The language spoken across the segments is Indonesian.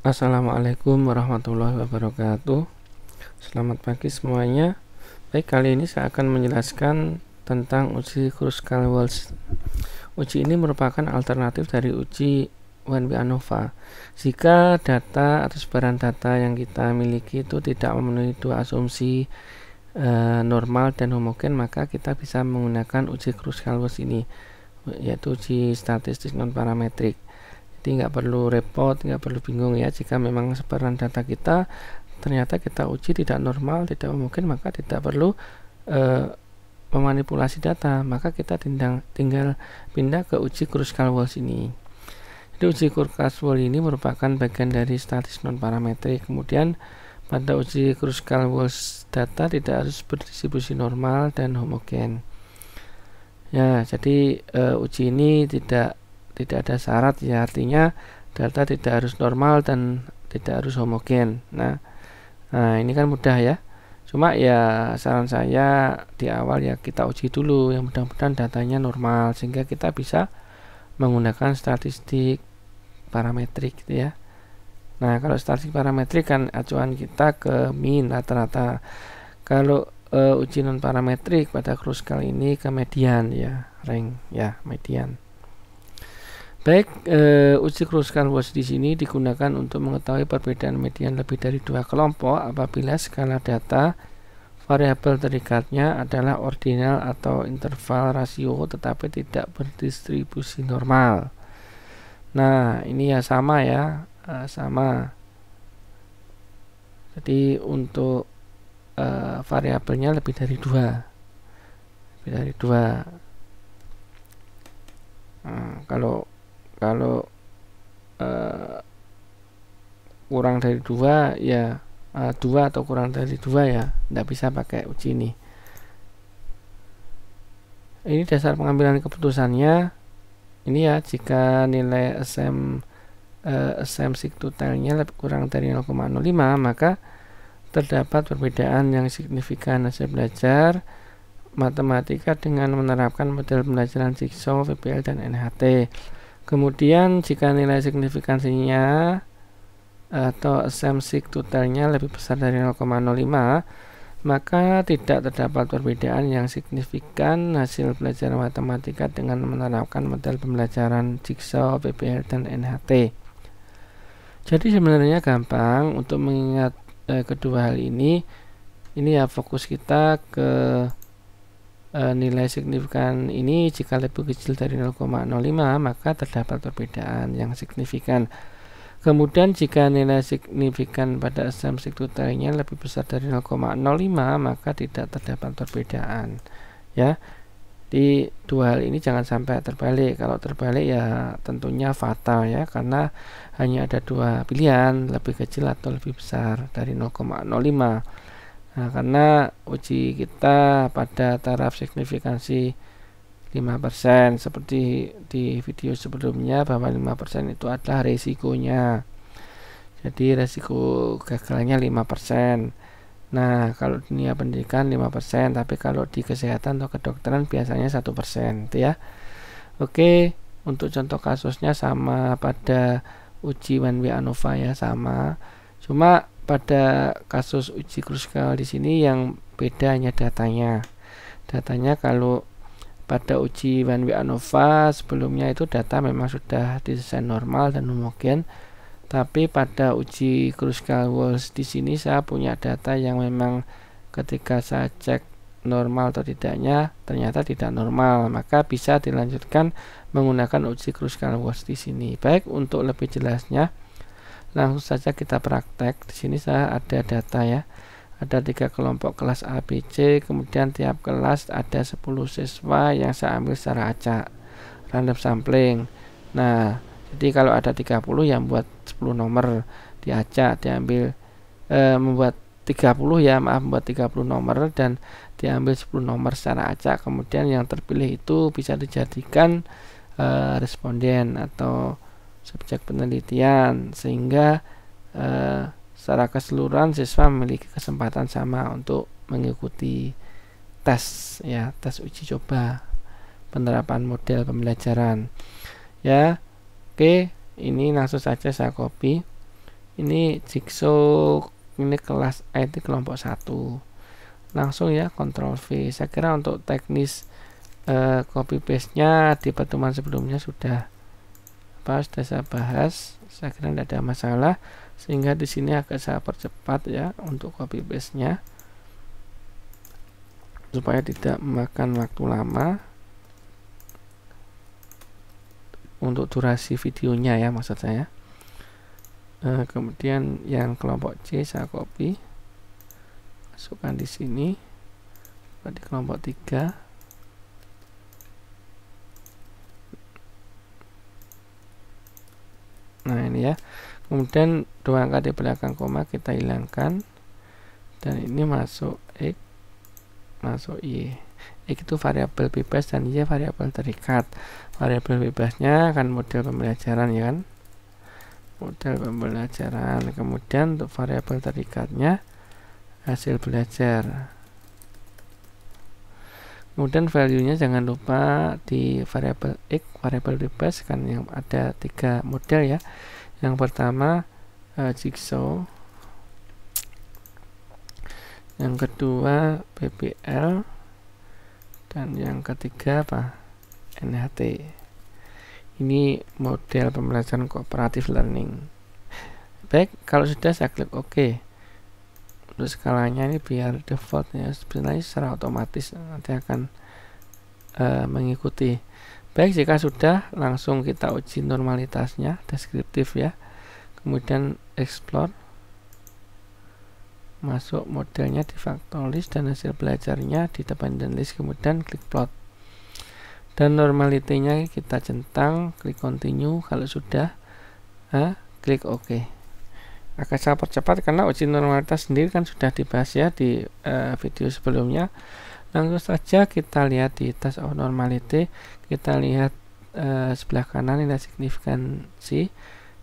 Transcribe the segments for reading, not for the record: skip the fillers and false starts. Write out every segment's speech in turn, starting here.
Assalamualaikum warahmatullahi wabarakatuh. Selamat pagi semuanya. Baik, kali ini saya akan menjelaskan tentang uji Kruskal-Walsh. Uji ini merupakan alternatif dari uji Wanbi-ANOVA. Jika data atau sebaran data yang kita miliki itu tidak memenuhi dua asumsi normal dan homogen, maka kita bisa menggunakan uji Kruskal-Walsh ini, yaitu uji statistik non parametrik. Jadi nggak perlu repot, nggak perlu bingung ya. Jika memang sebaran data kita ternyata kita uji tidak normal, tidak mungkin, maka tidak perlu memanipulasi data, maka kita tinggal pindah ke uji Kruskal-Walsh ini. Jadi uji Kruskal-Walsh ini merupakan bagian dari statistik non parametrik. Kemudian pada uji Kruskal-Walsh data tidak harus berdistribusi normal dan homogen. Ya, jadi uji ini tidak ada syarat ya, artinya data tidak harus normal dan tidak harus homogen. Nah, ini kan mudah ya. Cuma ya saran saya di awal ya kita uji dulu yang mudah-mudahan datanya normal sehingga kita bisa menggunakan statistik parametrik gitu ya. Nah, kalau statistik parametrik kan acuan kita ke mean rata-rata. Kalau uji non parametrik pada Kruskal ini ke median ya, rank ya, median. Baik, uji Kruskal-Walsh di sini digunakan untuk mengetahui perbedaan median lebih dari dua kelompok apabila skala data variabel terikatnya adalah ordinal atau interval rasio tetapi tidak berdistribusi normal. Nah, ini ya sama ya, sama. Jadi untuk variabelnya lebih dari dua. Nah, kalau kurang dari dua ya, dua atau kurang dari dua ya tidak bisa pakai uji ini. Ini dasar pengambilan keputusannya. Ini ya, jika nilai assumption totalnya lebih kurang dari 0,05 maka terdapat perbedaan yang signifikan hasil belajar matematika dengan menerapkan model pembelajaran Jigsaw, VBL, dan NHT. Kemudian jika nilai signifikansinya atau assumption totalnya lebih besar dari 0,05 maka tidak terdapat perbedaan yang signifikan hasil belajar matematika dengan menerapkan model pembelajaran Jigsaw, VBL, dan NHT. Jadi sebenarnya gampang untuk mengingat kedua hal ini ya fokus kita ke nilai signifikan ini. Jika lebih kecil dari 0,05 maka terdapat perbedaan yang signifikan. Kemudian jika nilai signifikan pada assumption totalnya lebih besar dari 0,05 maka tidak terdapat perbedaan ya. Di dua hal ini jangan sampai terbalik. Kalau terbalik ya tentunya fatal ya, karena hanya ada dua pilihan, lebih kecil atau lebih besar dari 0,05. Nah, karena uji kita pada taraf signifikansi 5%, seperti di video sebelumnya bahwa 5% itu adalah resikonya. Jadi resiko gagalnya 5%. Nah, kalau dunia pendidikan 5%, tapi kalau di kesehatan atau kedokteran biasanya 1% itu ya. Oke, untuk contoh kasusnya sama pada uji Wanbi-ANOVA ya, sama. Cuma pada kasus uji Kruskal di sini yang beda hanya datanya. Datanya kalau pada uji Wanbi-ANOVA sebelumnya itu data memang sudah didesain normal dan homogen, tapi pada uji Kruskal-Walsh di sini saya punya data yang memang ketika saya cek normal atau tidaknya ternyata tidak normal, maka bisa dilanjutkan menggunakan uji Kruskal-Walsh di sini. Baik, untuk lebih jelasnya langsung saja kita praktek. Di sini saya ada data ya. Ada 3 kelompok kelas A, B, C, kemudian tiap kelas ada 10 siswa yang saya ambil secara acak, random sampling. Nah, jadi kalau ada 30 yang buat 10 nomor diacak, diambil membuat 30 ya, membuat 30 nomor dan diambil 10 nomor secara acak. Kemudian yang terpilih itu bisa dijadikan responden atau subjek penelitian, sehingga secara keseluruhan siswa memiliki kesempatan sama untuk mengikuti tes ya, tes uji coba penerapan model pembelajaran ya. Oke, ini langsung saja saya copy. Ini jigsaw, ini kelas IT kelompok 1. Langsung ya Ctrl V. Saya kira untuk teknis copy paste nya di pertemuan sebelumnya sudah saya bahas. Saya kira tidak ada masalah, sehingga di sini agak saya percepat ya untuk copy paste nya supaya tidak memakan waktu lama untuk durasi videonya ya, maksud saya. Kemudian yang kelompok C saya copy, masukkan di sini di kelompok 3. Nah ini ya, kemudian 2 angka di belakang koma kita hilangkan, dan ini masuk X, masuk Y. X itu variabel bebas dan Y variabel terikat. Variabel bebasnya kan model pembelajaran ya kan, model pembelajaran. Kemudian untuk variabel terikatnya hasil belajar. Kemudian value-nya jangan lupa di variabel X, variabel bebas kan yang ada 3 model ya. Yang pertama jigsaw, yang kedua PBL, dan yang ketiga apa? NHT. Ini model pembelajaran kooperatif learning. Baik, kalau sudah saya klik OK. Untuk skalanya ini biar default ya, sebenarnya secara otomatis nanti akan mengikuti. Baik, jika sudah langsung kita uji normalitasnya, deskriptif ya. Kemudian explore, masuk modelnya di factor list dan hasil belajarnya di dependent list, kemudian klik plot. Dan normality-nya kita centang, klik continue. Kalau sudah klik OK. Akan saya percepat karena uji normalitas sendiri kan sudah dibahas ya di video sebelumnya. Langsung saja kita lihat di test of normality. Kita lihat sebelah kanan nilai signifikansi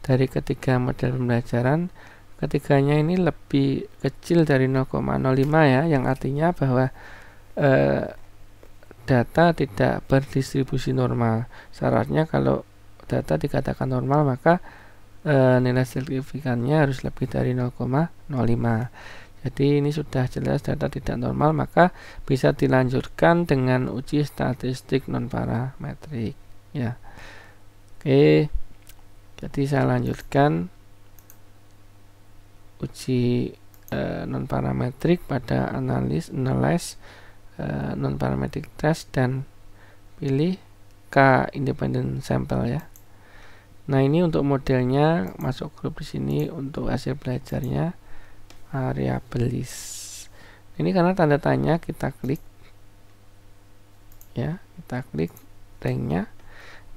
dari ketiga model pembelajaran. Ketiganya ini lebih kecil dari 0,05 ya, yang artinya bahwa data tidak berdistribusi normal. Syaratnya kalau data dikatakan normal, maka nilai signifikannya harus lebih dari 0,05. Jadi ini sudah jelas data tidak normal, maka bisa dilanjutkan dengan uji statistik non parametrik ya. Oke, jadi saya lanjutkan uji non parametrik pada analyze non parametric test dan pilih K independent sample ya. Nah ini untuk modelnya, masuk grup di sini. Untuk hasil belajarnya variabel list. Ini karena tanda tanya kita klik ya, kita klik ranknya,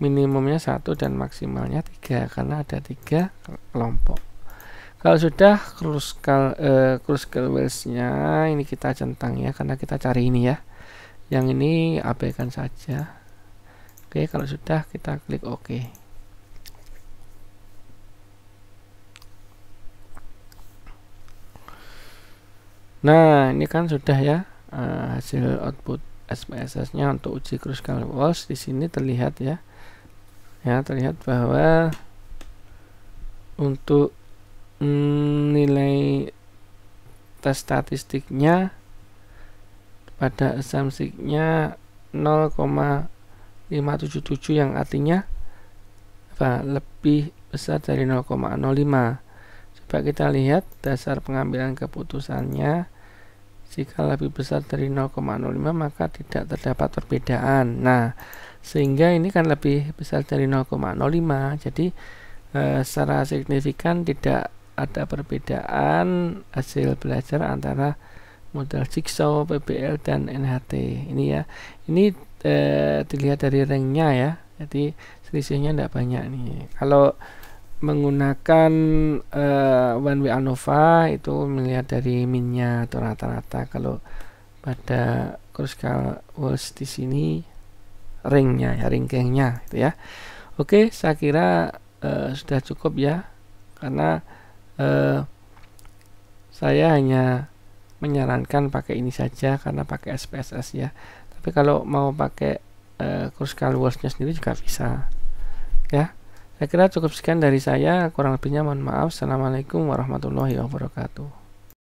minimumnya 1 dan maksimalnya 3 karena ada 3 kelompok. Kalau sudah Kruskal-Walsh-nya ini kita centang ya, karena kita cari ini ya. Yang ini abaikan saja. Oke, kalau sudah kita klik OK. Nah ini kan sudah ya hasil output SPSS-nya untuk uji Kruskal-Walsh. Di sini terlihat ya, terlihat bahwa untuk nilai tes statistiknya pada asumsinya 0,577 yang artinya lebih besar dari 0,05. Coba kita lihat dasar pengambilan keputusannya. Jika lebih besar dari 0,05 maka tidak terdapat perbedaan. Nah, sehingga ini kan lebih besar dari 0,05. Jadi secara signifikan tidak ada perbedaan hasil belajar antara model jigsaw, PBL dan NHT. Ini ya. Ini dilihat dari ranknya ya. Jadi selisihnya tidak banyak nih. Kalau menggunakan one way ANOVA itu melihat dari minnya atau rata-rata. Kalau pada Kruskal-Walsh di sini ringnya ya, rankingnya gitu ya. Oke, saya kira sudah cukup ya, karena saya hanya menyarankan pakai ini saja karena pakai SPSS ya. Tapi kalau mau pakai Kruskal-Walsh-nya sendiri juga bisa ya. Saya kira cukup sekian dari saya, kurang lebihnya mohon maaf. Assalamualaikum warahmatullahi wabarakatuh.